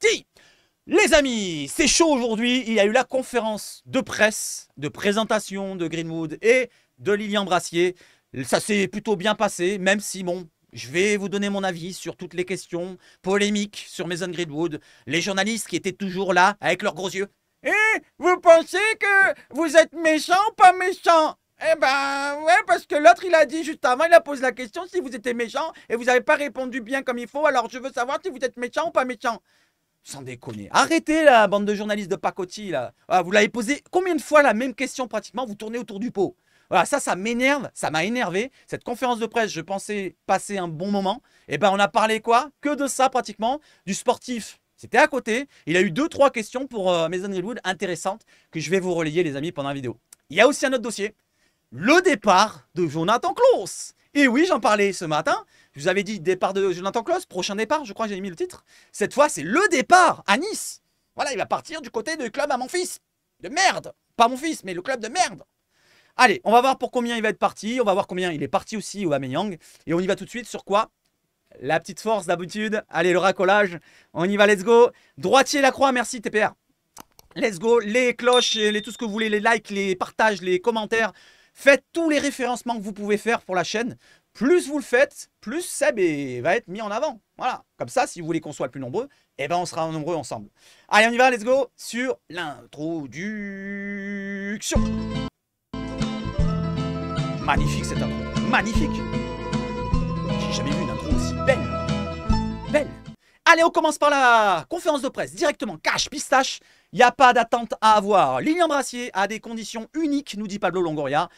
Si, les amis, c'est chaud aujourd'hui. Il y a eu la conférence de presse, de présentation de Greenwood et de Lilian Brassier. Ça s'est plutôt bien passé, même si, bon, je vais vous donner mon avis sur toutes les questions polémiques sur Mason Greenwood. Les journalistes qui étaient toujours là, avec leurs gros yeux. Et vous pensez que vous êtes méchant ou pas méchant? Eh ben, ouais, parce que l'autre, il a dit juste avant, il a posé la question si vous étiez méchant et vous n'avez pas répondu bien comme il faut, alors je veux savoir si vous êtes méchant ou pas méchant. Sans déconner. Arrêtez la bande de journalistes de pacotille là. Ah, vous l'avez posé combien de fois la même question pratiquement, vous tournez autour du pot. Voilà, ça m'énerve, ça m'a énervé. Cette conférence de presse, je pensais passer un bon moment. Et ben on a parlé quoi? Que de ça pratiquement, du sportif. C'était à côté. Il a eu 2-3 questions pour Mason Greenwood intéressantes que je vais vous relayer les amis pendant la vidéo. Il y a aussi un autre dossier. Le départ de Jonathan Klaus. Et oui, j'en parlais ce matin. Je vous avais dit départ de Jonathan Klaus, prochain départ, je crois que j'ai mis le titre. Cette fois, c'est le départ à Nice. Voilà, il va partir du côté du club à mon fils. De merde. Pas mon fils, mais le club de merde. Allez, on va voir pour combien il va être parti. On va voir combien il est parti aussi au Aubameyang. Et on y va tout de suite sur quoi? La petite force d'habitude. Allez, le racolage. On y va, let's go. Droitier la croix, merci TPR. Let's go. Les cloches, tout ce que vous voulez, les likes, les partages, les commentaires. Faites tous les référencements que vous pouvez faire pour la chaîne. Plus vous le faites, plus Seb va être mis en avant. Voilà. Comme ça, si vous voulez qu'on soit le plus nombreux, eh ben on sera nombreux ensemble. Allez, on y va, let's go sur l'introduction. Magnifique cette intro. Magnifique. J'ai jamais vu une intro aussi belle. Belle. Allez, on commence par la conférence de presse. Directement, cash, pistache. Il n'y a pas d'attente à avoir. Lilian Brassier a des conditions uniques, nous dit Pablo Longoria.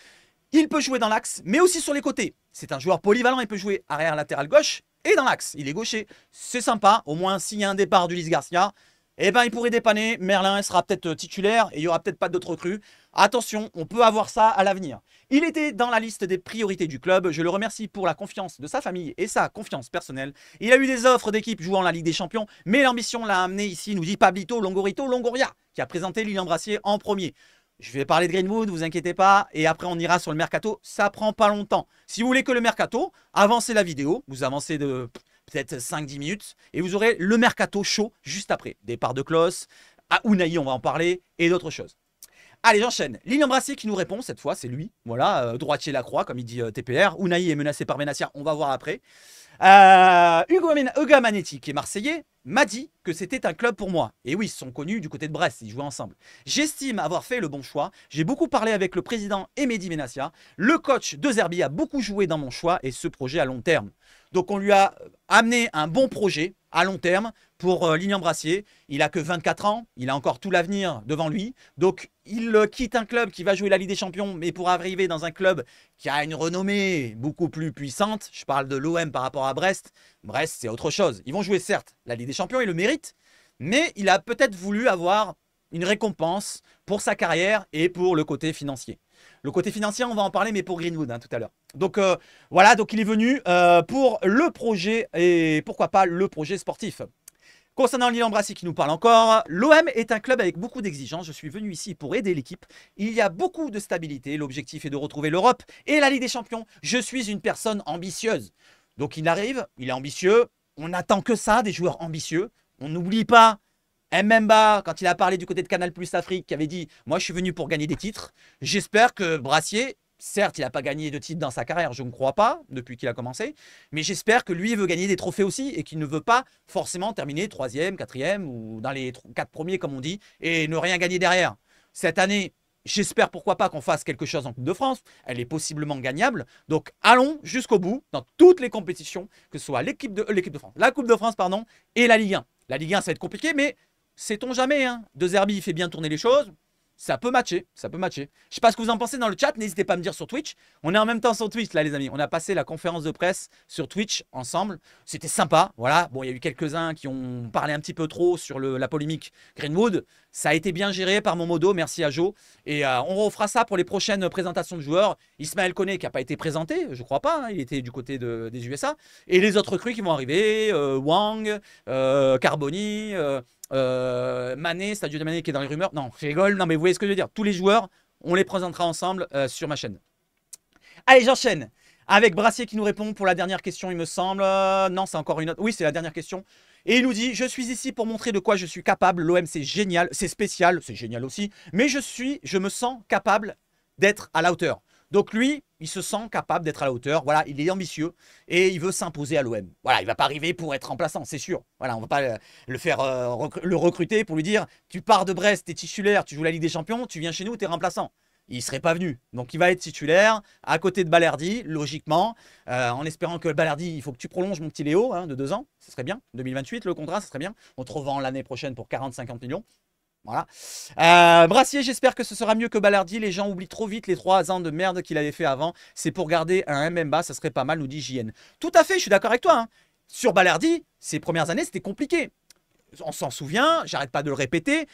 Il peut jouer dans l'axe, mais aussi sur les côtés. C'est un joueur polyvalent, il peut jouer arrière latéral gauche et dans l'axe. Il est gaucher, c'est sympa. Au moins, s'il y a un départ d'Ulysse Garcia, eh ben, il pourrait dépanner. Merlin sera peut-être titulaire et il n'y aura peut-être pas d'autres recrues. Attention, on peut avoir ça à l'avenir. Il était dans la liste des priorités du club. Je le remercie pour la confiance de sa famille et sa confiance personnelle. Il a eu des offres d'équipe jouant la Ligue des Champions, mais l'ambition l'a amené ici, nous dit Pablito Longoria, qui a présenté Lilian Brassier en premier. Je vais parler de Greenwood, vous inquiétez pas, et après on ira sur le mercato, ça prend pas longtemps. Si vous voulez que le mercato, avancez la vidéo, vous avancez de peut-être 5-10 minutes, et vous aurez le mercato chaud juste après. Départ de Klaus, à Unai on va en parler, et d'autres choses. Allez, j'enchaîne. Lilian Brassier qui nous répond, cette fois, c'est lui. Voilà, droitier la croix, comme il dit TPR. Unai est menacé par Benassia, on va voir après. Hugo Manetti, qui est marseillais, m'a dit que c'était un club pour moi. Et oui, ils sont connus du côté de Brest, ils jouaient ensemble. J'estime avoir fait le bon choix. J'ai beaucoup parlé avec le président et Mehdi Benassia. Le coach de Zerbi a beaucoup joué dans mon choix et ce projet à long terme. Donc on lui a amené un bon projet à long terme pour Lilian Brassier. Il a que 24 ans, il a encore tout l'avenir devant lui. Donc il quitte un club qui va jouer la Ligue des Champions, mais pour arriver dans un club qui a une renommée beaucoup plus puissante. Je parle de l'OM par rapport à Brest. Brest, c'est autre chose. Ils vont jouer certes la Ligue des Champions, il le mérite, mais il a peut-être voulu avoir une récompense pour sa carrière et pour le côté financier. Le côté financier, on va en parler, mais pour Greenwood tout à l'heure. Donc voilà, donc il est venu pour le projet et pourquoi pas le projet sportif. Concernant Lilian Brassier qui nous parle encore, l'OM est un club avec beaucoup d'exigences. Je suis venu ici pour aider l'équipe. Il y a beaucoup de stabilité. L'objectif est de retrouver l'Europe et la Ligue des Champions. Je suis une personne ambitieuse. Donc il arrive, il est ambitieux. On n'attend que ça, des joueurs ambitieux. On n'oublie pas Mbemba, quand il a parlé du côté de Canal Plus Afrique, qui avait dit « Moi, je suis venu pour gagner des titres. » J'espère que Brassier, certes, il n'a pas gagné de titres dans sa carrière, je ne crois pas, depuis qu'il a commencé. Mais j'espère que lui veut gagner des trophées aussi et qu'il ne veut pas forcément terminer 3e, 4e ou dans les 4 premiers, comme on dit, et ne rien gagner derrière. Cette année, j'espère pourquoi pas qu'on fasse quelque chose en Coupe de France. Elle est possiblement gagnable. Donc allons jusqu'au bout dans toutes les compétitions, que ce soit l'équipe de France, la Coupe de France, pardon, et la Ligue 1. La Ligue 1, ça va être compliqué, mais sait-on jamais, hein. De Zerbi, il fait bien tourner les choses. Ça peut matcher, ça peut matcher. Je sais pas ce que vous en pensez dans le chat, n'hésitez pas à me dire sur Twitch. On est en même temps sur Twitch là les amis. On a passé la conférence de presse sur Twitch ensemble. C'était sympa, voilà. Bon, il y a eu quelques-uns qui ont parlé un petit peu trop sur la polémique Greenwood. Ça a été bien géré par mon modo, merci à Joe. Et on refera ça pour les prochaines présentations de joueurs. Ismaël Koné qui n'a pas été présenté, je crois pas, hein, il était du côté des USA. Et les autres recrues qui vont arriver, Wang, Carboni... Mané, Stadio de Mané qui est dans les rumeurs. Non, je rigole. Non, mais vous voyez ce que je veux dire. Tous les joueurs, on les présentera ensemble sur ma chaîne. Allez, j'enchaîne avec Brassier qui nous répond pour la dernière question, il me semble. Non, c'est encore une autre. Oui, c'est la dernière question. Et il nous dit, je suis ici pour montrer de quoi je suis capable. L'OM, c'est génial, c'est spécial, c'est génial aussi. Mais je me sens capable d'être à la hauteur. Donc lui, il se sent capable d'être à la hauteur. Voilà, il est ambitieux et il veut s'imposer à l'OM. Voilà, il va pas arriver pour être remplaçant, c'est sûr. Voilà, on va pas le faire le recruter pour lui dire, tu pars de Brest, t'es titulaire, tu joues la Ligue des Champions, tu viens chez nous, t'es remplaçant. Il serait pas venu. Donc il va être titulaire à côté de Balerdi, logiquement, en espérant que Balerdi, il faut que tu prolonges mon petit Léo hein, de 2 ans, ce serait bien. 2028, le contrat, ce serait bien. On te revend l'année prochaine pour 40-50 millions. Voilà. Brassier, j'espère que ce sera mieux que Balerdi. Les gens oublient trop vite les 3 ans de merde qu'il avait fait avant. C'est pour garder un Mbemba, ça serait pas mal, nous dit JN. Tout à fait, je suis d'accord avec toi. Hein. Sur Balerdi, ces premières années, c'était compliqué. On s'en souvient, j'arrête pas de le répéter.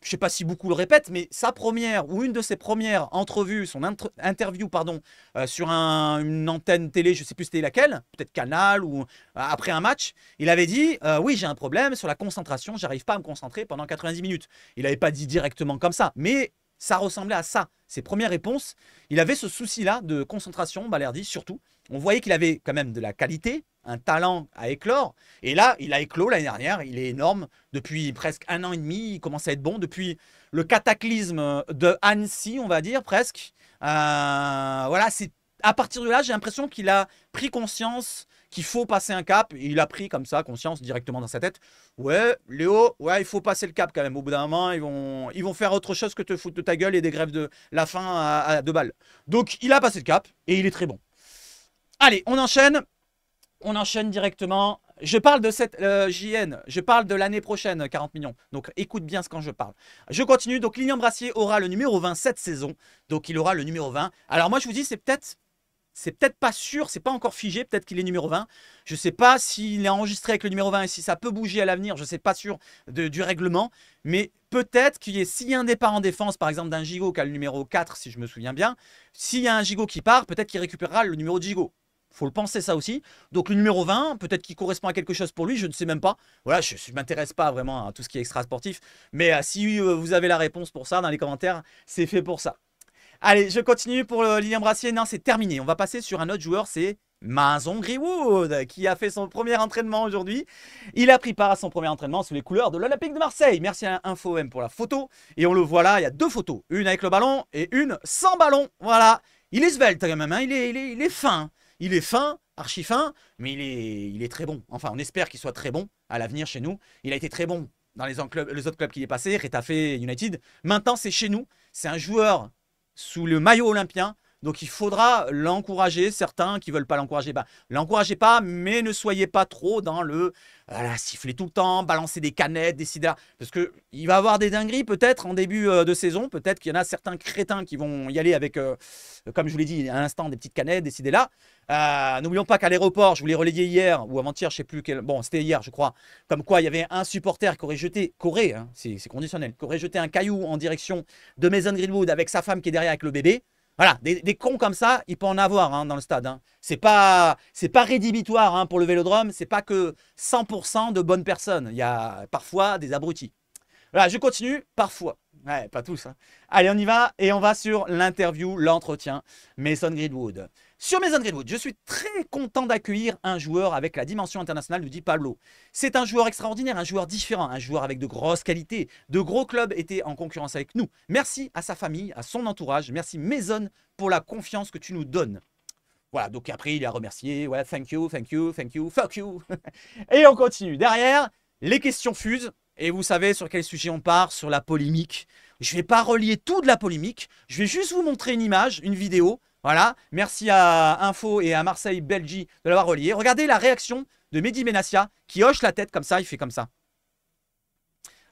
Je ne sais pas si beaucoup le répètent, mais sa première ou une de ses premières entrevues, son interview, pardon, sur une antenne télé, je ne sais plus c'était laquelle, peut-être Canal ou après un match, il avait dit oui, j'ai un problème sur la concentration, j'arrive pas à me concentrer pendant 90 minutes. Il n'avait pas dit directement comme ça, mais ça ressemblait à ça. Ses premières réponses, il avait ce souci-là de concentration, Balerdi surtout. On voyait qu'il avait quand même de la qualité, un talent à éclore. Et là, il a éclos l'année dernière. Il est énorme. Depuis presque 1 an et demi, il commence à être bon. Depuis le cataclysme de Annecy, on va dire, presque. Voilà, c'est à partir de là, j'ai l'impression qu'il a pris conscience qu'il faut passer un cap. Et il a pris comme ça conscience directement dans sa tête. Ouais, Léo, ouais, il faut passer le cap quand même. Au bout d'un moment, ils vont faire autre chose que te foutre de ta gueule et des grèves de la faim à 2 balles. Donc, il a passé le cap et il est très bon. Allez, on enchaîne. On enchaîne directement. Je parle de cette JN. Je parle de l'année prochaine, 40 millions. Donc, écoute bien ce quand je parle. Je continue. Donc, Lilian Brassier aura le numéro 20 cette saison. Donc, il aura le numéro 20. Alors, moi, je vous dis, c'est peut-être pas sûr, c'est pas encore figé, peut-être qu'il est numéro 20. Je ne sais pas s'il est enregistré avec le numéro 20 et si ça peut bouger à l'avenir, je ne sais pas sûr du règlement. Mais peut-être qu'il y ait, s'il y a un départ en défense, par exemple d'un Gigot qui a le numéro 4, si je me souviens bien, s'il y a un Gigot qui part, peut-être qu'il récupérera le numéro de Gigot. Faut le penser ça aussi. Donc le numéro 20, peut-être qu'il correspond à quelque chose pour lui, je ne sais même pas. Voilà, je ne m'intéresse pas vraiment à tout ce qui est extra sportif. Mais si vous avez la réponse pour ça dans les commentaires, c'est fait pour ça. Allez, je continue pour Lilian Brassier. Non, c'est terminé. On va passer sur un autre joueur, c'est Mason Greenwood, qui a fait son premier entraînement aujourd'hui. Il a pris part à son premier entraînement sous les couleurs de l'Olympique de Marseille. Merci à InfoM pour la photo. Et on le voit là, il y a 2 photos. Une avec le ballon et une sans ballon. Voilà. Il est svelte quand même, hein. Il est fin. Il est fin, archi fin, mais il est très bon. Enfin, on espère qu'il soit très bon à l'avenir chez nous. Il a été très bon dans les autres clubs qu'il est passé, Retafe, United. Maintenant, c'est chez nous. C'est un joueur sous le maillot olympien. Donc, il faudra l'encourager. Certains qui ne veulent pas l'encourager, bah, l'encouragez pas, mais ne soyez pas trop dans le siffler tout le temps, balancer des canettes, des cidres. Parce qu'il va avoir des dingueries peut-être en début de saison. Peut-être qu'il y en a certains crétins qui vont y aller avec, comme je vous l'ai dit à l'instant, des petites canettes, des cidres là. N'oublions pas qu'à l'aéroport, je vous l'ai relayé hier ou avant-hier, je ne sais plus quel. Bon, c'était hier, je crois. Comme quoi, il y avait un supporter qui aurait jeté, hein, c'est conditionnel, qui aurait jeté un caillou en direction de Mason Greenwood avec sa femme qui est derrière avec le bébé. Voilà, des cons comme ça, il peut en avoir hein, dans le stade. Hein. C'est pas rédhibitoire hein, pour le Vélodrome. C'est pas que 100% de bonnes personnes. Il y a parfois des abrutis. Voilà, je continue. Parfois. Ouais, pas tous. Hein. Allez, on y va. Et on va sur l'interview, l'entretien. Mason Greenwood. Sur Mason Greenwood, je suis très content d'accueillir un joueur avec la dimension internationale, nous dit Pablo. C'est un joueur extraordinaire, un joueur différent, un joueur avec de grosses qualités. De gros clubs étaient en concurrence avec nous. Merci à sa famille, à son entourage. Merci Mason pour la confiance que tu nous donnes. Voilà, donc après il a remercié. Ouais, thank you, thank you, thank you, fuck you. Et on continue. Derrière, les questions fusent. Et vous savez sur quel sujet on part? Sur la polémique. Je ne vais pas relier tout de la polémique. Je vais juste vous montrer une image, une vidéo. Voilà, merci à Info et à Marseille Belgi de l'avoir relié. Regardez la réaction de Mehdi Benassia qui hoche la tête comme ça, il fait comme ça.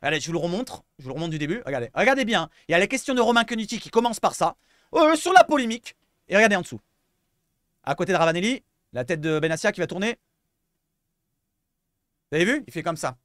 Allez, je vous le remontre du début. Regardez, regardez bien. Il y a la question de Romain Konuti qui commence par ça, sur la polémique. Et regardez en dessous. À côté de Ravanelli, la tête de Benassia qui va tourner. Vous avez vu? Il fait comme ça.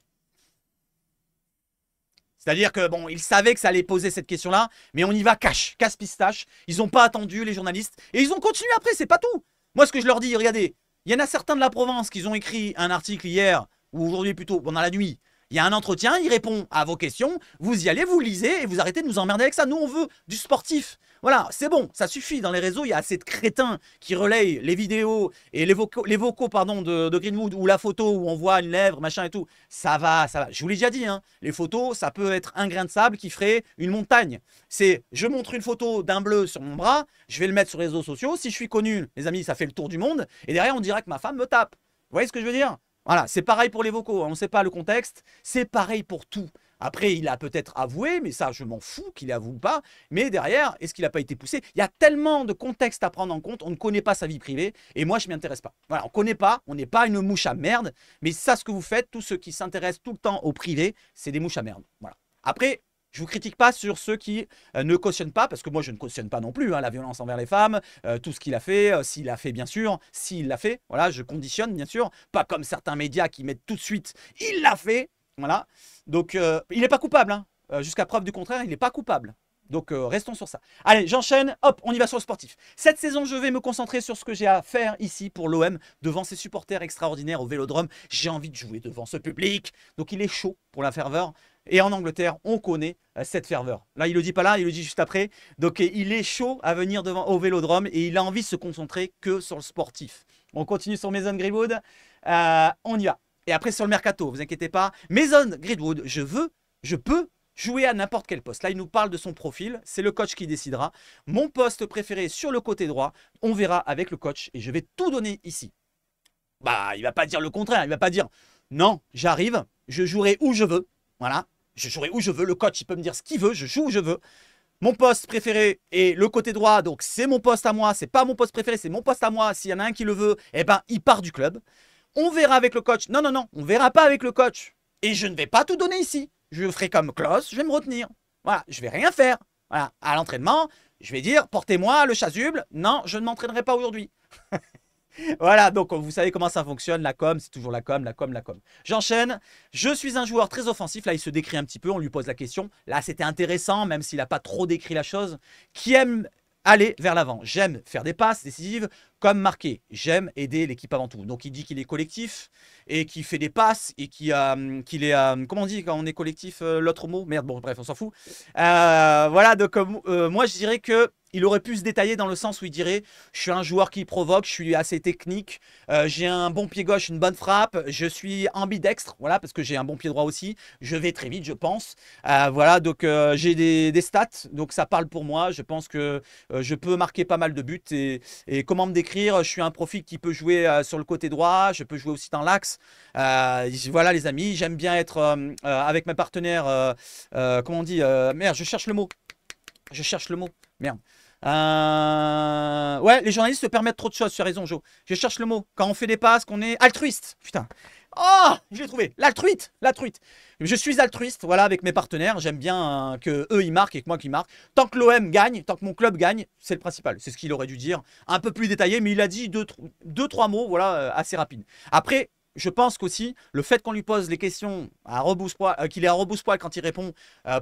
C'est-à-dire que, bon, ils savaient que ça allait poser cette question-là, mais on y va casse-pistache. Ils n'ont pas attendu, les journalistes. Et ils ont continué après, c'est pas tout. Moi, ce que je leur dis, regardez, il y en a certains de la Provence qui ont écrit un article hier, ou aujourd'hui plutôt, pendant la nuit. Il y a un entretien, il répond à vos questions, vous y allez, vous lisez et vous arrêtez de nous emmerder avec ça. Nous, on veut du sportif. Voilà, c'est bon, ça suffit. Dans les réseaux, il y a assez de crétins qui relayent les vidéos et les vocaux pardon, de Greenwood ou la photo où on voit une lèvre, machin et tout. Ça va, ça va. Je vous l'ai déjà dit, hein, les photos, ça peut être un grain de sable qui ferait une montagne. C'est, je montre une photo d'un bleu sur mon bras, je vais le mettre sur les réseaux sociaux. Si je suis connu, les amis, ça fait le tour du monde. Et derrière, on dirait que ma femme me tape. Vous voyez ce que je veux dire? Voilà, c'est pareil pour les vocaux. On ne sait pas le contexte. C'est pareil pour tout. Après, il a peut-être avoué, mais ça, je m'en fous qu'il avoue ou pas. Mais derrière, est-ce qu'il n'a pas été poussé? Il y a tellement de contexte à prendre en compte. On ne connaît pas sa vie privée. Et moi, je ne m'y intéresse pas. Voilà, on ne connaît pas. On n'est pas une mouche à merde. Mais ça, ce que vous faites, tous ceux qui s'intéressent tout le temps au privé, c'est des mouches à merde. Voilà. Après, je ne vous critique pas sur ceux qui ne cautionnent pas, parce que moi, je ne cautionne pas non plus la violence envers les femmes, tout ce qu'il a fait, s'il a fait, bien sûr, s'il l'a fait. Voilà, je conditionne, bien sûr. Pas comme certains médias qui mettent tout de suite « il l'a fait ». Voilà. Donc, il n'est pas coupable. Hein. Jusqu'à preuve du contraire, il n'est pas coupable. Donc, restons sur ça. Allez, j'enchaîne. Hop, on y va sur le sportif. Cette saison, je vais me concentrer sur ce que j'ai à faire ici pour l'OM, devant ses supporters extraordinaires au Vélodrome. J'ai envie de jouer devant ce public. Donc, il est chaud pour la ferveur. Et en Angleterre, on connaît cette ferveur. Là, il le dit pas là, il le dit juste après. Donc, il est chaud à venir au Vélodrome et il a envie de se concentrer que sur le sportif. On continue sur Mason Greenwood. On y va. Et après, sur le mercato, vous inquiétez pas. Mason Greenwood, je peux jouer à n'importe quel poste. Là, il nous parle de son profil. C'est le coach qui décidera. Mon poste préféré sur le côté droit, on verra avec le coach. Et je vais tout donner ici. Bah, il ne va pas dire le contraire. Il ne va pas dire, non, j'arrive, je jouerai où je veux. Voilà, je jouerai où je veux. Le coach, il peut me dire ce qu'il veut. Je joue où je veux. Mon poste préféré est le côté droit. Donc, c'est mon poste à moi. C'est pas mon poste préféré, c'est mon poste à moi. S'il y en a un qui le veut, eh ben, il part du club. On verra avec le coach. Non, non, non, on verra pas avec le coach. Et je ne vais pas tout donner ici. Je ferai comme Klaus, je vais me retenir. Voilà, je vais rien faire. Voilà, à l'entraînement, je vais dire, portez-moi le chasuble. Non, je ne m'entraînerai pas aujourd'hui. Voilà, donc vous savez comment ça fonctionne. La com, c'est toujours la com, la com, la com. J'enchaîne. Je suis un joueur très offensif. Là, il se décrit un petit peu. On lui pose la question. Là, c'était intéressant, même s'il n'a pas trop décrit la chose. Qui aime aller vers l'avant. J'aime faire des passes décisives comme marquer. J'aime aider l'équipe avant tout. Donc il dit qu'il est collectif et qu'il fait des passes et qu'il est... comment on dit quand on est collectif, l'autre mot? Merde, bon bref, on s'en fout. Voilà, donc moi je dirais que il aurait pu se détailler dans le sens où il dirait « Je suis un joueur qui provoque, je suis assez technique, j'ai un bon pied gauche, une bonne frappe, je suis ambidextre, voilà, parce que j'ai un bon pied droit aussi, je vais très vite, je pense. Voilà, donc j'ai des stats, donc ça parle pour moi, je pense que je peux marquer pas mal de buts. Et comment me décrire? Je suis un profil qui peut jouer sur le côté droit, je peux jouer aussi dans l'axe. Voilà les amis, j'aime bien être avec mes partenaires, comment on dit? Merde, je cherche le mot. Merde. Ouais, les journalistes se permettent trop de choses, tu as raison, Jo. Je cherche le mot. Quand on fait des passes, qu'on est altruiste. Putain. Oh, je l'ai trouvé. L'altruite. Je suis altruiste, voilà, avec mes partenaires. J'aime bien que eux ils marquent et que moi qui marque. Tant que l'OM gagne, tant que mon club gagne, c'est le principal. C'est ce qu'il aurait dû dire. Un peu plus détaillé, mais il a dit deux, trois mots, voilà, assez rapide. Après, je pense qu'aussi, le fait qu'on lui pose les questions à rebousse-poil, qu'il est à rebousse-poil quand il répond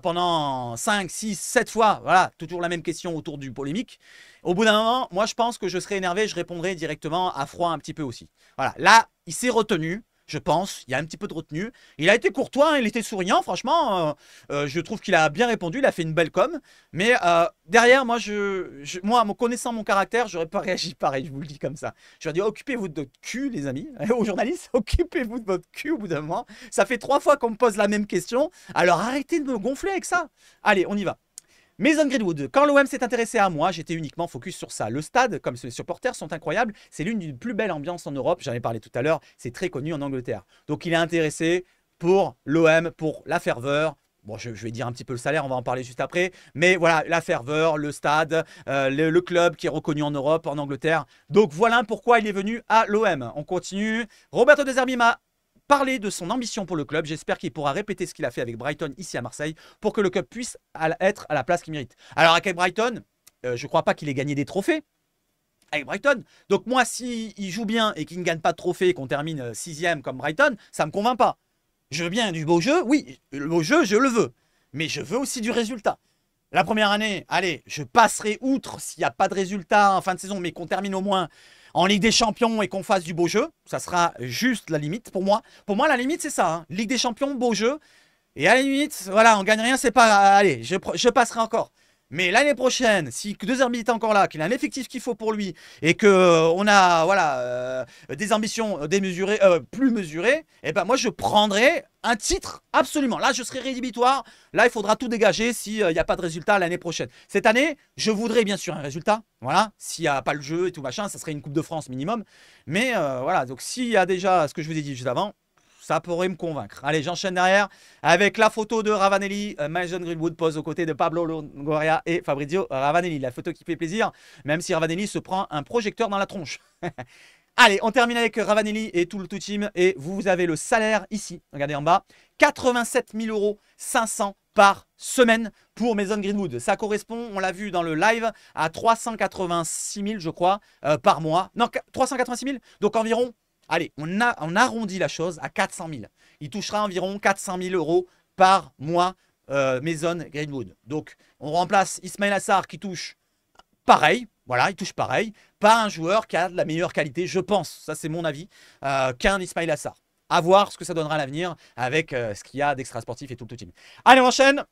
pendant 5, 6, 7 fois, voilà, toujours la même question autour du polémique, au bout d'un moment, moi je pense que je serais énervé, je répondrai directement à froid un petit peu aussi. Voilà, là, il s'est retenu. Je pense, il y a un petit peu de retenue. Il a été courtois, il était souriant, franchement. Je trouve qu'il a bien répondu, il a fait une belle com. Mais derrière, moi, moi, en connaissant mon caractère, j'aurais pas réagi pareil, je vous le dis comme ça. J'aurais dit, occupez-vous de votre cul, les amis. Aux journalistes, occupez-vous de votre cul au bout d'un moment. Ça fait 3 fois qu'on me pose la même question. Alors arrêtez de me gonfler avec ça. Allez, on y va. Mason Greenwood, quand l'OM s'est intéressé à moi, j'étais uniquement focus sur ça. Le stade, comme ses supporters, sont incroyables. C'est l'une des plus belles ambiances en Europe. J'en ai parlé tout à l'heure. C'est très connu en Angleterre. Donc, il est intéressé pour l'OM, pour la ferveur. Bon, je vais dire un petit peu le salaire, on va en parler juste après. Mais voilà, la ferveur, le stade, le club qui est reconnu en Europe, en Angleterre. Donc, voilà pourquoi il est venu à l'OM. On continue. Roberto De Zerbi m'a parler de son ambition pour le club. J'espère qu'il pourra répéter ce qu'il a fait avec Brighton ici à Marseille pour que le club puisse être à la place qu'il mérite. Alors avec Brighton, je ne crois pas qu'il ait gagné des trophées avec Brighton. Donc moi, s'il joue bien et qu'il ne gagne pas de trophée et qu'on termine 6e comme Brighton, ça ne me convainc pas. Je veux bien du beau jeu, oui, le beau jeu, je le veux. Mais je veux aussi du résultat. La première année, allez, je passerai outre s'il n'y a pas de résultat en fin de saison, mais qu'on termine au moins en Ligue des Champions et qu'on fasse du beau jeu. Ça sera juste la limite pour moi. Pour moi, la limite, c'est ça. Hein. Ligue des Champions, beau jeu. Et à la limite, voilà, on gagne rien, c'est pas... Allez, je passerai encore. Mais l'année prochaine, si De Zerbi est encore là, qu'il a un effectif qu'il faut pour lui, et que on a voilà, des ambitions démesurées, plus mesurées, et ben moi je prendrai un titre, absolument. Là, je serai rédhibitoire. Là, il faudra tout dégager s'il n'y a pas de résultat l'année prochaine. Cette année, je voudrais bien sûr un résultat. Voilà, s'il n'y a pas le jeu et tout machin, ça serait une Coupe de France minimum. Mais voilà, donc s'il y a déjà ce que je vous ai dit juste avant, ça pourrait me convaincre. Allez, j'enchaîne derrière avec la photo de Ravanelli. Mason Greenwood pose aux côtés de Pablo Longoria et Fabrizio Ravanelli. La photo qui fait plaisir, même si Ravanelli se prend un projecteur dans la tronche. Allez, on termine avec Ravanelli et tout le tout team. Et vous avez le salaire ici, regardez en bas, 87 500 € par semaine pour Mason Greenwood. Ça correspond, on l'a vu dans le live, à 386 000, je crois, par mois. Non, 386 000, donc environ... Allez, on arrondit la chose à 400 000. Il touchera environ 400 000 € par mois, Mason Greenwood. Donc, on remplace Ismail Assar qui touche pareil. Voilà, il touche pareil. Pas un joueur qui a de la meilleure qualité, je pense, ça c'est mon avis, qu'un Ismail Assar. À voir ce que ça donnera à l'avenir avec ce qu'il y a d'extra sportif et tout le team. Allez, on enchaîne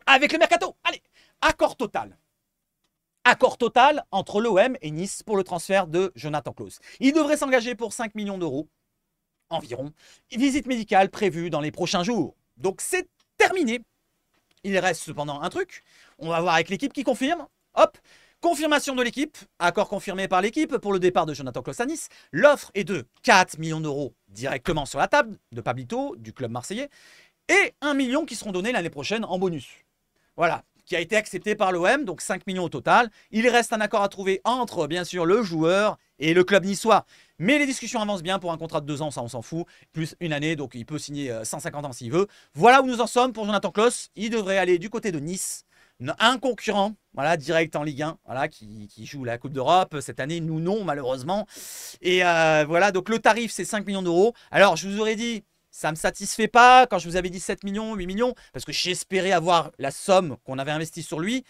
avec le mercato. Allez, accord total. Accord total entre l'OM et Nice pour le transfert de Jonathan Klaus. Il devrait s'engager pour 5 millions d'euros environ. Visite médicale prévue dans les prochains jours. Donc c'est terminé. Il reste cependant un truc. On va voir avec l'équipe qui confirme. Hop, confirmation de l'équipe. Accord confirmé par l'équipe pour le départ de Jonathan Klaus à Nice. L'offre est de 4 millions d'euros directement sur la table de Pablito, du club marseillais. Et 1 million qui seront donnés l'année prochaine en bonus. Voilà, qui a été accepté par l'OM, donc 5 millions au total. Il reste un accord à trouver entre, bien sûr, le joueur et le club niçois. Mais les discussions avancent bien pour un contrat de 2 ans, ça on s'en fout. Plus une année, donc il peut signer 150 ans s'il veut. Voilà où nous en sommes pour Jonathan Klaus. Il devrait aller du côté de Nice. Un concurrent, voilà, direct en Ligue 1, voilà, qui joue la Coupe d'Europe. Cette année, nous non, malheureusement. Et voilà, donc le tarif, c'est 5 millions d'euros. Alors, je vous aurais dit... Ça ne me satisfait pas quand je vous avais dit 7 millions, 8 millions, parce que j'espérais avoir la somme qu'on avait investie sur lui.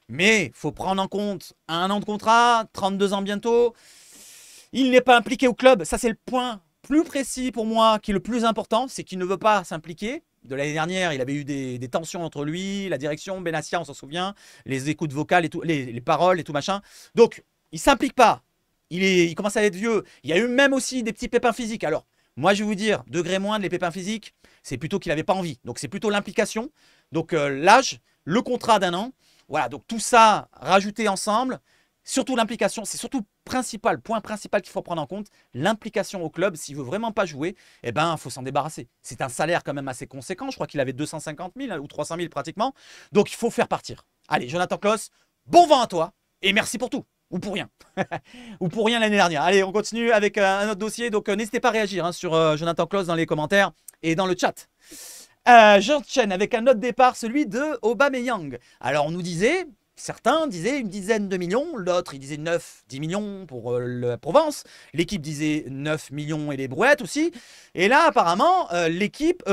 Mais il faut prendre en compte 1 an de contrat, 32 ans bientôt. Il n'est pas impliqué au club. Ça, c'est le point plus précis pour moi qui est le plus important. C'est qu'il ne veut pas s'impliquer. De l'année dernière, il avait eu des tensions entre lui, la direction, Benassia, on s'en souvient, les écoutes vocales, et tout, les paroles et tout machin. Donc, il ne s'implique pas. Il commence à être vieux. Il y a eu même aussi des petits pépins physiques. Alors, moi, je vais vous dire, degré moindre, les pépins physiques, c'est plutôt qu'il n'avait pas envie. Donc, c'est plutôt l'implication. Donc, l'âge, le contrat d'1 an. Voilà, donc tout ça rajouté ensemble. Surtout l'implication, c'est surtout le point principal qu'il faut prendre en compte. L'implication au club, s'il veut vraiment pas jouer, eh ben, il faut s'en débarrasser. C'est un salaire quand même assez conséquent. Je crois qu'il avait 250 000 ou 300 000 pratiquement. Donc, il faut faire partir. Allez, Jonathan Klaus, bon vent à toi et merci pour tout. Ou pour rien. Ou pour rien l'année dernière. Allez, on continue avec un autre dossier. Donc, n'hésitez pas à réagir hein, sur Jonathan Klaus dans les commentaires et dans le chat. J'enchaîne avec un autre départ, celui de Aubameyang. Alors, on nous disait, certains disaient une dizaine de millions. L'autre, il disait 9, 10 millions pour la Provence. L'équipe disait 9 millions et les brouettes aussi. Et là, apparemment, l'équipe,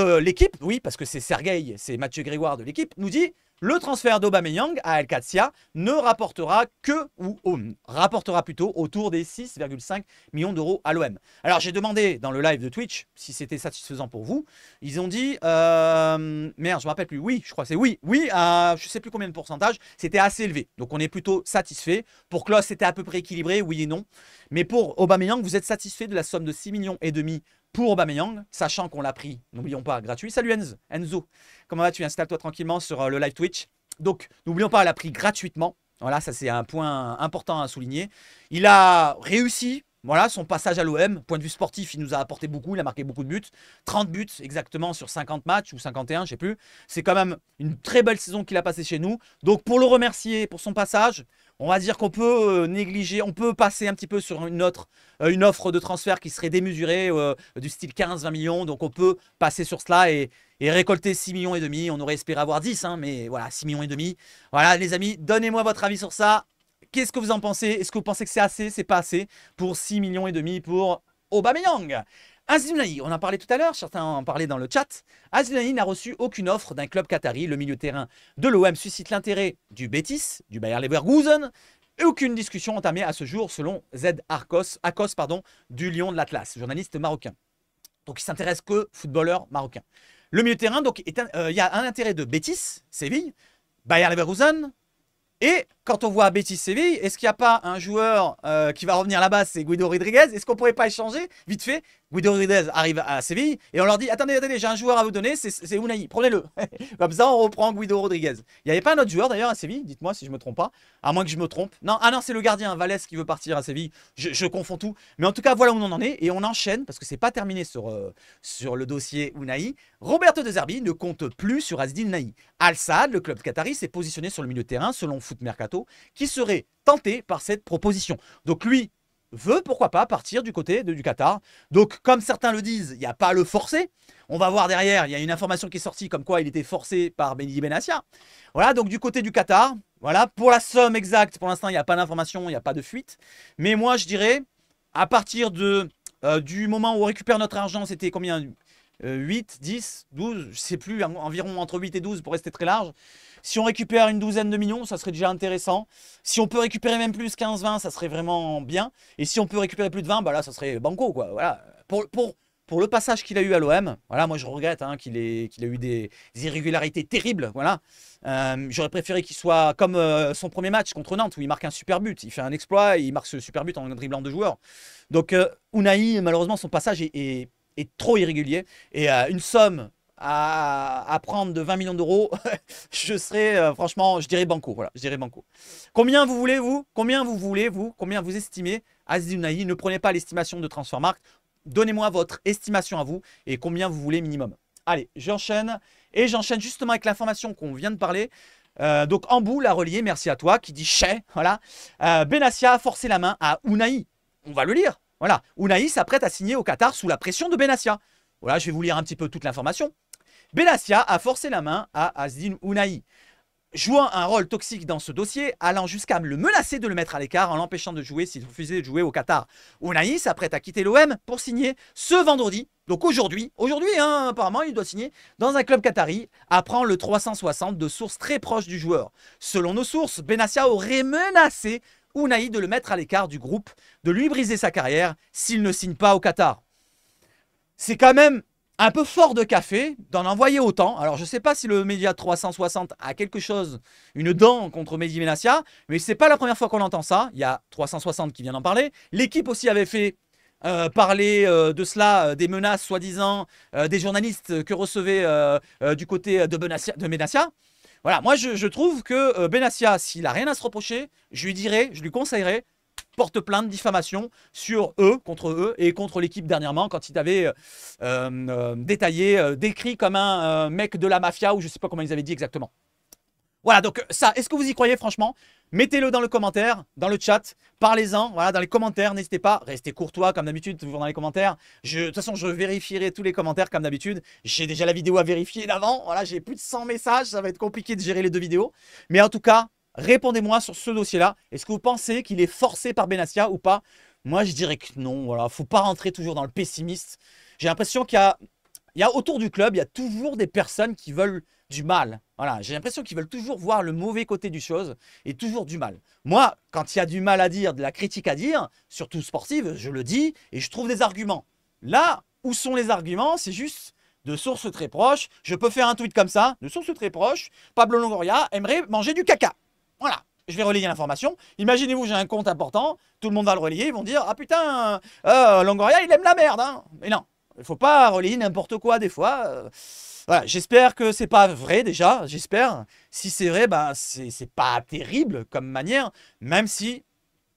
oui, parce que c'est Sergueï, c'est Mathieu Grégoire de l'équipe, nous dit... Le transfert d'Aubameyang à El Qadsia ne rapportera rapportera plutôt autour des 6,5 millions d'euros à l'OM. Alors j'ai demandé dans le live de Twitch si c'était satisfaisant pour vous. Ils ont dit, merde, je me rappelle plus. Oui, je crois que c'est oui. Oui, à je sais plus combien de pourcentage. C'était assez élevé. Donc on est plutôt satisfait. Pour Klaus, c'était à peu près équilibré, oui et non. Mais pour Aubameyang, vous êtes satisfait de la somme de 6,5 millions pour Aubameyang, sachant qu'on l'a pris, n'oublions pas, gratuit. Salut Enzo, comment vas-tu? Installe-toi tranquillement sur le live Twitch. Donc, n'oublions pas, elle a pris gratuitement. Voilà, ça c'est un point important à souligner. Il a réussi, voilà, son passage à l'OM. Point de vue sportif, il nous a apporté beaucoup, il a marqué beaucoup de buts. 30 buts exactement sur 50 matchs ou 51, je ne sais plus. C'est quand même une très belle saison qu'il a passée chez nous. Donc, pour le remercier pour son passage, on va dire qu'on peut négliger, on peut passer un petit peu sur une offre de transfert qui serait démesurée, du style 15-20 millions. Donc on peut passer sur cela et récolter 6,5 millions. On aurait espéré avoir 10, hein, mais voilà, 6,5 millions. Voilà les amis, donnez-moi votre avis sur ça. Qu'est-ce que vous en pensez? Est-ce que vous pensez que c'est assez, c'est pas assez pour 6,5 millions pour Aubameyang? Aziz Layni, on en parlait tout à l'heure, certains en parlaient dans le chat. Aziz Layni n'a reçu aucune offre d'un club qatari. Le milieu de terrain de l'OM suscite l'intérêt du Betis, du Bayer Leverkusen Et aucune discussion entamée à ce jour selon Z Akos pardon, du Lion de l'Atlas, journaliste marocain. Donc il s'intéresse que footballeurs marocains. Le milieu de terrain, donc, il y a un intérêt de Betis, Séville, Bayer Leverkusen. Et quand on voit Betis Séville, est-ce qu'il n'y a pas un joueur qui va revenir là-bas, c'est Guido Rodriguez? Est-ce qu'on ne pourrait pas échanger vite fait? Guido Rodriguez arrive à Séville et on leur dit attendez, j'ai un joueur à vous donner, c'est Unai, prenez-le. Comme ça, on reprend Guido Rodriguez. Il n'y avait pas un autre joueur d'ailleurs à Séville, dites-moi si je ne me trompe pas, à moins que je me trompe. Non, ah non, c'est le gardien Valès qui veut partir à Séville. Je confonds tout. Mais en tout cas, voilà où on en est et on enchaîne parce que c'est pas terminé sur le dossier Unai. Roberto De Zerbi ne compte plus sur Azzedine Ounahi. Al Sadd, le club qatari, s'est positionné sur le milieu de terrain selon Foot Mercato, qui serait tenté par cette proposition. Donc lui veut, pourquoi pas, partir du côté du Qatar. Donc, comme certains le disent, il n'y a pas à le forcer. On va voir derrière, il y a une information qui est sortie comme quoi il était forcé par Mehdi Benassia. Voilà, donc du côté du Qatar, voilà, pour la somme exacte, pour l'instant, il n'y a pas d'information, il n'y a pas de fuite. Mais moi, je dirais, à partir du moment où on récupère notre argent, c'était combien 8, 10, 12, je ne sais plus, environ entre 8 et 12 pour rester très large. Si on récupère une douzaine de millions, ça serait déjà intéressant. Si on peut récupérer même plus, 15, 20, ça serait vraiment bien. Et si on peut récupérer plus de 20, bah là, ça serait banco, quoi. Voilà. Pour le passage qu'il a eu à l'OM, voilà, moi je regrette hein, qu'il a eu des irrégularités terribles. Voilà. J'aurais préféré qu'il soit comme son premier match contre Nantes, où il marque un super but. Il fait un exploit et il marque ce super but en dribblant deux joueurs. Donc Unai, malheureusement, son passage est trop irrégulier. Et une somme à prendre de 20 millions d'euros, je serais franchement, je dirais banco. Voilà, je dirais banco. Combien vous voulez, vous? Combien vous estimez Azzedine Ounahi? Ne prenez pas l'estimation de Transfermarkt. Donnez-moi votre estimation à vous et combien vous voulez minimum. Allez, j'enchaîne. Et j'enchaîne justement avec l'information qu'on vient de parler. Donc Ambou l'a relié, merci à toi, qui dit chais. Voilà. Benassia a forcé la main à Unai. On va le lire. Voilà. Unai s'apprête à signer au Qatar sous la pression de Benassia. Voilà, je vais vous lire un petit peu toute l'information. Benassia a forcé la main à Azzedine Ounahi, jouant un rôle toxique dans ce dossier, allant jusqu'à le menacer de le mettre à l'écart en l'empêchant de jouer s'il refusait de jouer au Qatar. Ounahi s'apprête à quitter l'OM pour signer ce vendredi, donc aujourd'hui hein, apparemment il doit signer dans un club qatari, apprend le 360 de sources très proches du joueur. Selon nos sources, Benassia aurait menacé Ounahi de le mettre à l'écart du groupe, de lui briser sa carrière s'il ne signe pas au Qatar. C'est quand même un peu fort de café d'en envoyer autant. Alors, je ne sais pas si le média 360 a quelque chose, une dent contre Mehdi Benassia, mais ce n'est pas la première fois qu'on entend ça. Il y a 360 qui vient d'en parler. L'équipe aussi avait fait parler de cela, des menaces soi-disant des journalistes que recevait du côté de Benassia. Voilà, moi je trouve que Benassia, s'il n'a rien à se reprocher, je lui conseillerais, porte plainte, diffamation sur eux, contre eux et contre l'équipe dernièrement quand il avait décrit comme un mec de la mafia ou je ne sais pas comment ils avaient dit exactement. Voilà, donc ça, est-ce que vous y croyez franchement? Mettez-le dans le commentaire, dans le chat, parlez-en, voilà, dans les commentaires, n'hésitez pas, restez courtois comme d'habitude, toujours dans les commentaires. De toute façon, je vérifierai tous les commentaires comme d'habitude. J'ai déjà la vidéo à vérifier d'avant, voilà, j'ai plus de 100 messages, ça va être compliqué de gérer les deux vidéos. Mais en tout cas, répondez-moi sur ce dossier-là. Est-ce que vous pensez qu'il est forcé par Benassia ou pas? Moi, je dirais que non, voilà, faut pas rentrer toujours dans le pessimiste. J'ai l'impression qu'il y a autour du club, il y a toujours des personnes qui veulent du mal. Voilà, j'ai l'impression qu'ils veulent toujours voir le mauvais côté du chose et toujours du mal. Moi, quand il y a du mal à dire, de la critique à dire, surtout sportive, je le dis et je trouve des arguments. Là, où sont les arguments? C'est juste de sources très proches. Je peux faire un tweet comme ça, de sources très proches. Pablo Longoria aimerait manger du caca. Voilà, je vais relayer l'information. Imaginez-vous, j'ai un compte important, tout le monde va le relayer, ils vont dire « Ah putain, Longoria, il aime la merde hein !» Mais non, il ne faut pas relayer n'importe quoi des fois. Voilà, j'espère que c'est pas vrai déjà, j'espère. Si c'est vrai, bah, c'est pas terrible comme manière, même si,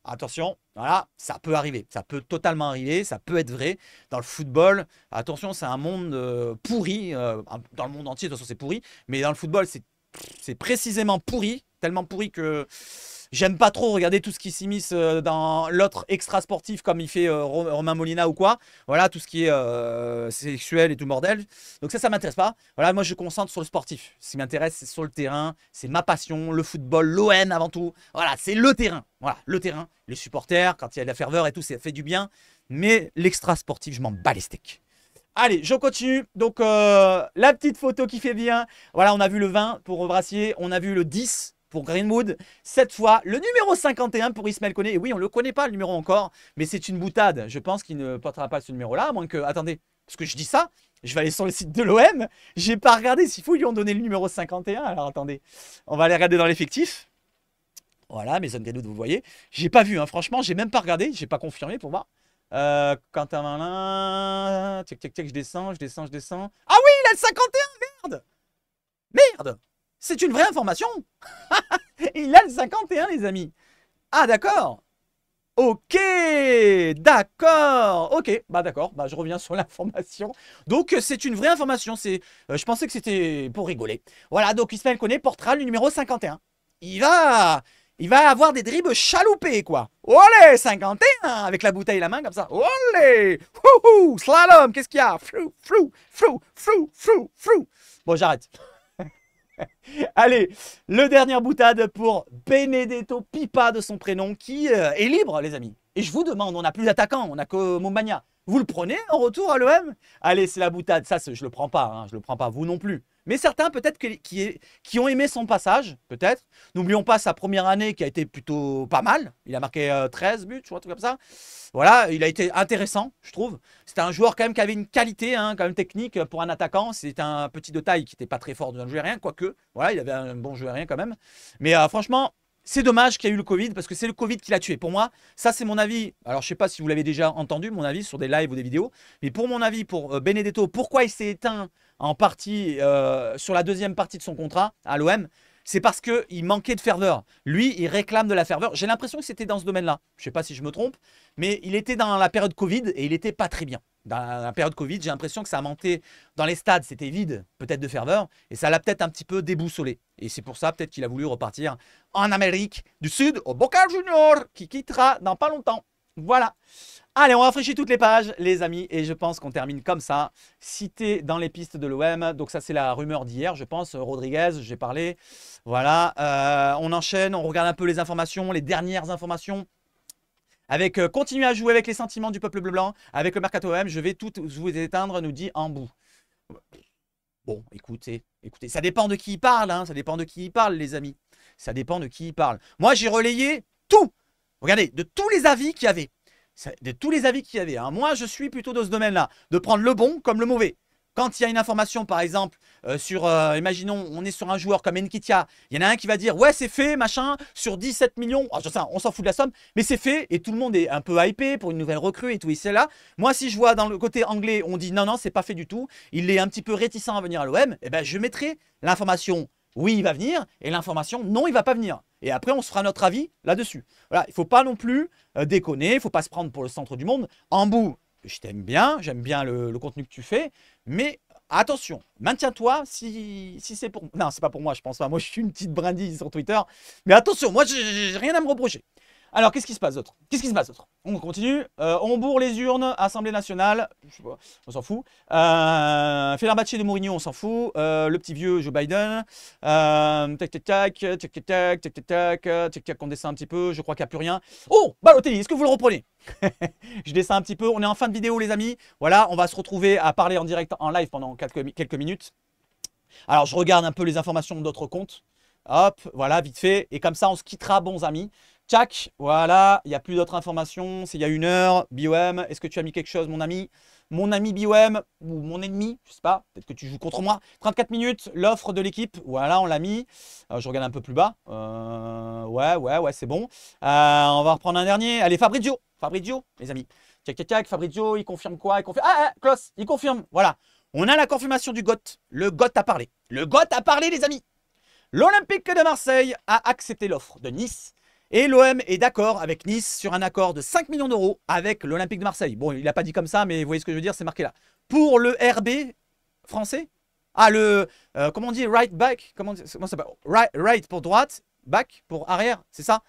attention, voilà, ça peut arriver. Ça peut totalement arriver, ça peut être vrai. Dans le football, attention, c'est un monde pourri. Dans le monde entier, de toute façon, c'est pourri. Mais dans le football, c'est précisément pourri, tellement pourri que j'aime pas trop regarder tout ce qui s'immisce dans l'autre extra sportif comme il fait Romain Molina ou quoi. Voilà, tout ce qui est sexuel et tout bordel. Donc ça m'intéresse pas. Voilà, moi je concentre sur le sportif. Ce qui m'intéresse, c'est sur le terrain. C'est ma passion, le football, l'ON avant tout. Voilà, c'est le terrain. Voilà, le terrain. Les supporters, quand il y a de la ferveur et tout, ça fait du bien. Mais l'extra sportif, je m'en bats les steaks. Allez, je continue. Donc, la petite photo qui fait bien. Voilà, on a vu le 20 pour Brassier. On a vu le 10 pour Greenwood. Cette fois, le numéro 51 pour Ismaël Koné. Et oui, on ne le connaît pas, le numéro encore, mais c'est une boutade. Je pense qu'il ne portera pas ce numéro-là, à moins que... Attendez, parce que je dis ça, je vais aller sur le site de l'OM. J'ai pas regardé s'il faut lui ont donné le numéro 51. Alors attendez, on va aller regarder dans l'effectif. Voilà, Mason Greenwood, vous le voyez. J'ai pas vu, hein, franchement, j'ai même pas regardé, j'ai pas confirmé pour voir. Quentin Malin, tchac, tchac, tchac, je descends. Ah oui, il a le 51, merde! Merde! C'est une vraie information! Il a le 51, les amis. Ah, d'accord. Ok, d'accord. Ok, bah d'accord, bah je reviens sur l'information. Donc c'est une vraie information, je pensais que c'était pour rigoler. Voilà, donc Ismaël Koné portera le numéro 51. Il va avoir des dribbles chaloupés, quoi. Olé, 51, avec la bouteille et la main comme ça. Olé, wouhou, slalom, qu'est-ce qu'il y a? Flou, flou, flou, flou, flou, flou. Bon, j'arrête. Allez, le dernier boutade pour Benedetto Pipa de son prénom qui est libre, les amis. Et je vous demande, on n'a plus d'attaquant, on n'a que Mombagna. Vous le prenez en retour à l'OM? Allez, c'est la boutade. Ça, je le prends pas, hein, je le prends pas, vous non plus. Mais certains, peut-être, qui ont aimé son passage, peut-être. N'oublions pas sa première année qui a été plutôt pas mal. Il a marqué 13 buts, je crois, un truc comme ça. Voilà, il a été intéressant, je trouve. C'était un joueur quand même qui avait une qualité, hein, quand même technique pour un attaquant. C'était un petit de taille qui n'était pas très fort dans le jeu aérien, quoique. Voilà, il avait un bon jeu aérien quand même. Mais franchement, c'est dommage qu'il y ait eu le Covid parce que c'est le Covid qui l'a tué. Pour moi, ça c'est mon avis. Alors je sais pas si vous l'avez déjà entendu, mon avis sur des lives ou des vidéos. Mais pour mon avis, pour Benedetto, pourquoi il s'est éteint en partie sur la deuxième partie de son contrat à l'OM? C'est parce qu'il manquait de ferveur. Lui, il réclame de la ferveur. J'ai l'impression que c'était dans ce domaine-là. Je ne sais pas si je me trompe, mais il était dans la période Covid et il n'était pas très bien. Dans la période Covid, j'ai l'impression que ça a monté dans les stades, c'était vide, peut-être de ferveur, et ça l'a peut-être un petit peu déboussolé. Et c'est pour ça peut-être qu'il a voulu repartir en Amérique du Sud, au Boca Juniors, qui quittera dans pas longtemps. Voilà. Allez, on rafraîchit toutes les pages, les amis, et je pense qu'on termine comme ça. Cité dans les pistes de l'OM, donc ça c'est la rumeur d'hier, je pense. Rodriguez, j'ai parlé. Voilà, on enchaîne, on regarde un peu les informations, les dernières informations. Avec continuer à jouer avec les sentiments du peuple bleu-blanc, avec le Mercato OM, je vais tout vous éteindre, nous dit Ambou. Bon, écoutez, ça dépend de qui il parle, hein, ça dépend de qui il parle, les amis. Ça dépend de qui il parle. Moi, j'ai relayé tout. Regardez, de tous les avis qu'il y avait. De tous les avis qu'il y avait. Hein. Moi, je suis plutôt dans ce domaine-là, de prendre le bon comme le mauvais. Quand il y a une information, par exemple, imaginons, on est sur un joueur comme Nketiah, il y en a un qui va dire, ouais, c'est fait, machin, sur 17 millions, oh, je sais, on s'en fout de la somme, mais c'est fait, et tout le monde est un peu hypé pour une nouvelle recrue et tout, et c'est là. Moi, si je vois dans le côté anglais, on dit, non, non, c'est pas fait du tout, il est un petit peu réticent à venir à l'OM, eh ben, je mettrai l'information, oui, il va venir, et l'information, non, il va pas venir. Et après, on se fera notre avis là-dessus. Voilà, il ne faut pas non plus déconner, il ne faut pas se prendre pour le centre du monde. En bout, je t'aime bien, j'aime bien le contenu que tu fais, mais attention, maintiens-toi si c'est pour... Non, c'est pas pour moi, je pense pas. Moi, je suis une petite brindille sur Twitter. Mais attention, moi, j'ai rien à me reprocher. Alors, qu'est-ce qui se passe d'autre? On continue. On bourre les urnes, Assemblée nationale. Je sais pas, on s'en fout. Fenerbahçe de Mourinho, on s'en fout. Le petit vieux Joe Biden. Tac, on descend un petit peu. Je crois qu'il n'y a plus rien. Oh, Balotelli, est-ce que vous le reprenez? Je descends un petit peu. On est en fin de vidéo, les amis. Voilà, on va se retrouver à parler en direct, en live pendant quelques minutes. Alors, je regarde un peu les informations d'autres comptes. Hop, voilà, vite fait. Et comme ça, on se quittera, bons amis. Tchac, voilà, il n'y a plus d'autres informations. C'est il y a 1 heure. BOM, est-ce que tu as mis quelque chose, mon ami? Mon ami BOM, ou mon ennemi, je sais pas, peut-être que tu joues contre moi. 34 minutes, l'offre de l'équipe, voilà, on l'a mis. Je regarde un peu plus bas. Ouais, c'est bon. On va reprendre un dernier. Allez, Fabrizio, les amis. Tchac, Fabrizio, il confirme quoi? Il confirme... Klaus, il confirme, voilà. On a la confirmation du GOAT. Le GOAT a parlé. Le GOAT a parlé, les amis. L'Olympique de Marseille a accepté l'offre de Nice. Et l'OM est d'accord avec Nice sur un accord de 5 millions d'euros avec l'Olympique de Marseille. Bon, il n'a pas dit comme ça, mais vous voyez ce que je veux dire, c'est marqué là. Pour le RB français. Ah, comment on dit right back? Comment ça s'appelle? Right pour droite, back pour arrière, c'est ça?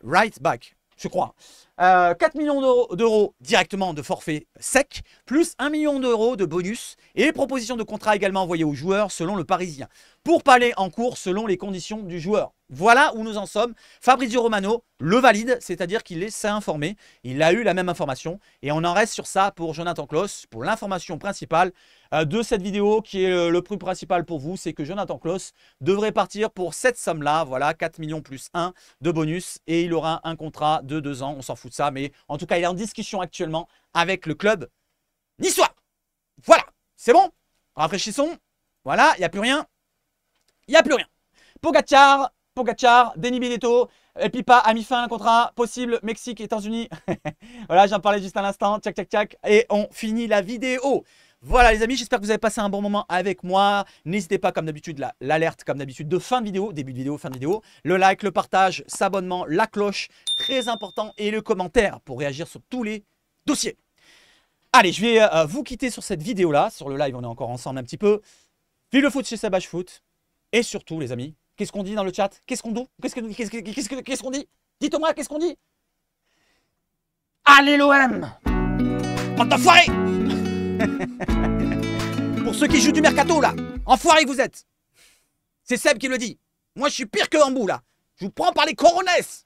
Right back, je crois. 4 millions d'euros directement de forfait sec, plus 1 million d'euros de bonus et propositions de contrat également envoyées aux joueurs selon le Parisien. Pour parler en cours selon les conditions du joueur. Voilà où nous en sommes. Fabrizio Romano le valide, c'est-à-dire qu'il s'est informé. Il a eu la même information. Et on en reste sur ça pour Jonathan Klaus. Pour l'information principale de cette vidéo, qui est le plus principal pour vous, c'est que Jonathan Klaus devrait partir pour cette somme-là. Voilà, 4 millions plus 1 de bonus. Et il aura un contrat de 2 ans. On s'en fout de ça. Mais en tout cas, il est en discussion actuellement avec le club niçois. Voilà, c'est bon. Rafraîchissons. Voilà, il n'y a plus rien. Il n'y a plus rien. Pogacar, Denis Benedetto, El Pipa a mis fin à un contrat possible, Mexique, États-Unis. Voilà, j'en parlais juste à l'instant. Tchac, tchac, tchac. Et on finit la vidéo. Voilà les amis, j'espère que vous avez passé un bon moment avec moi. N'hésitez pas comme d'habitude, l'alerte comme d'habitude de fin de vidéo, début de vidéo, fin de vidéo. Le like, le partage, s'abonnement, la cloche, très important. Et le commentaire pour réagir sur tous les dossiers. Allez, je vais vous quitter sur cette vidéo-là. Sur le live, on est encore ensemble un petit peu. Vive le foot chez Sabach Foot. Et surtout, les amis, qu'est-ce qu'on dit dans le chat? Qu'est-ce qu'on dit? Qu'est-ce qu'on dit? Dites-moi, qu'est-ce qu'on dit? Allez l'OM! Bande d'enfoirés! Pour ceux qui jouent du mercato, là, enfoirés que vous êtes. C'est Seb qui le dit. Moi, je suis pire que Hambou, là. Je vous prends par les coronets.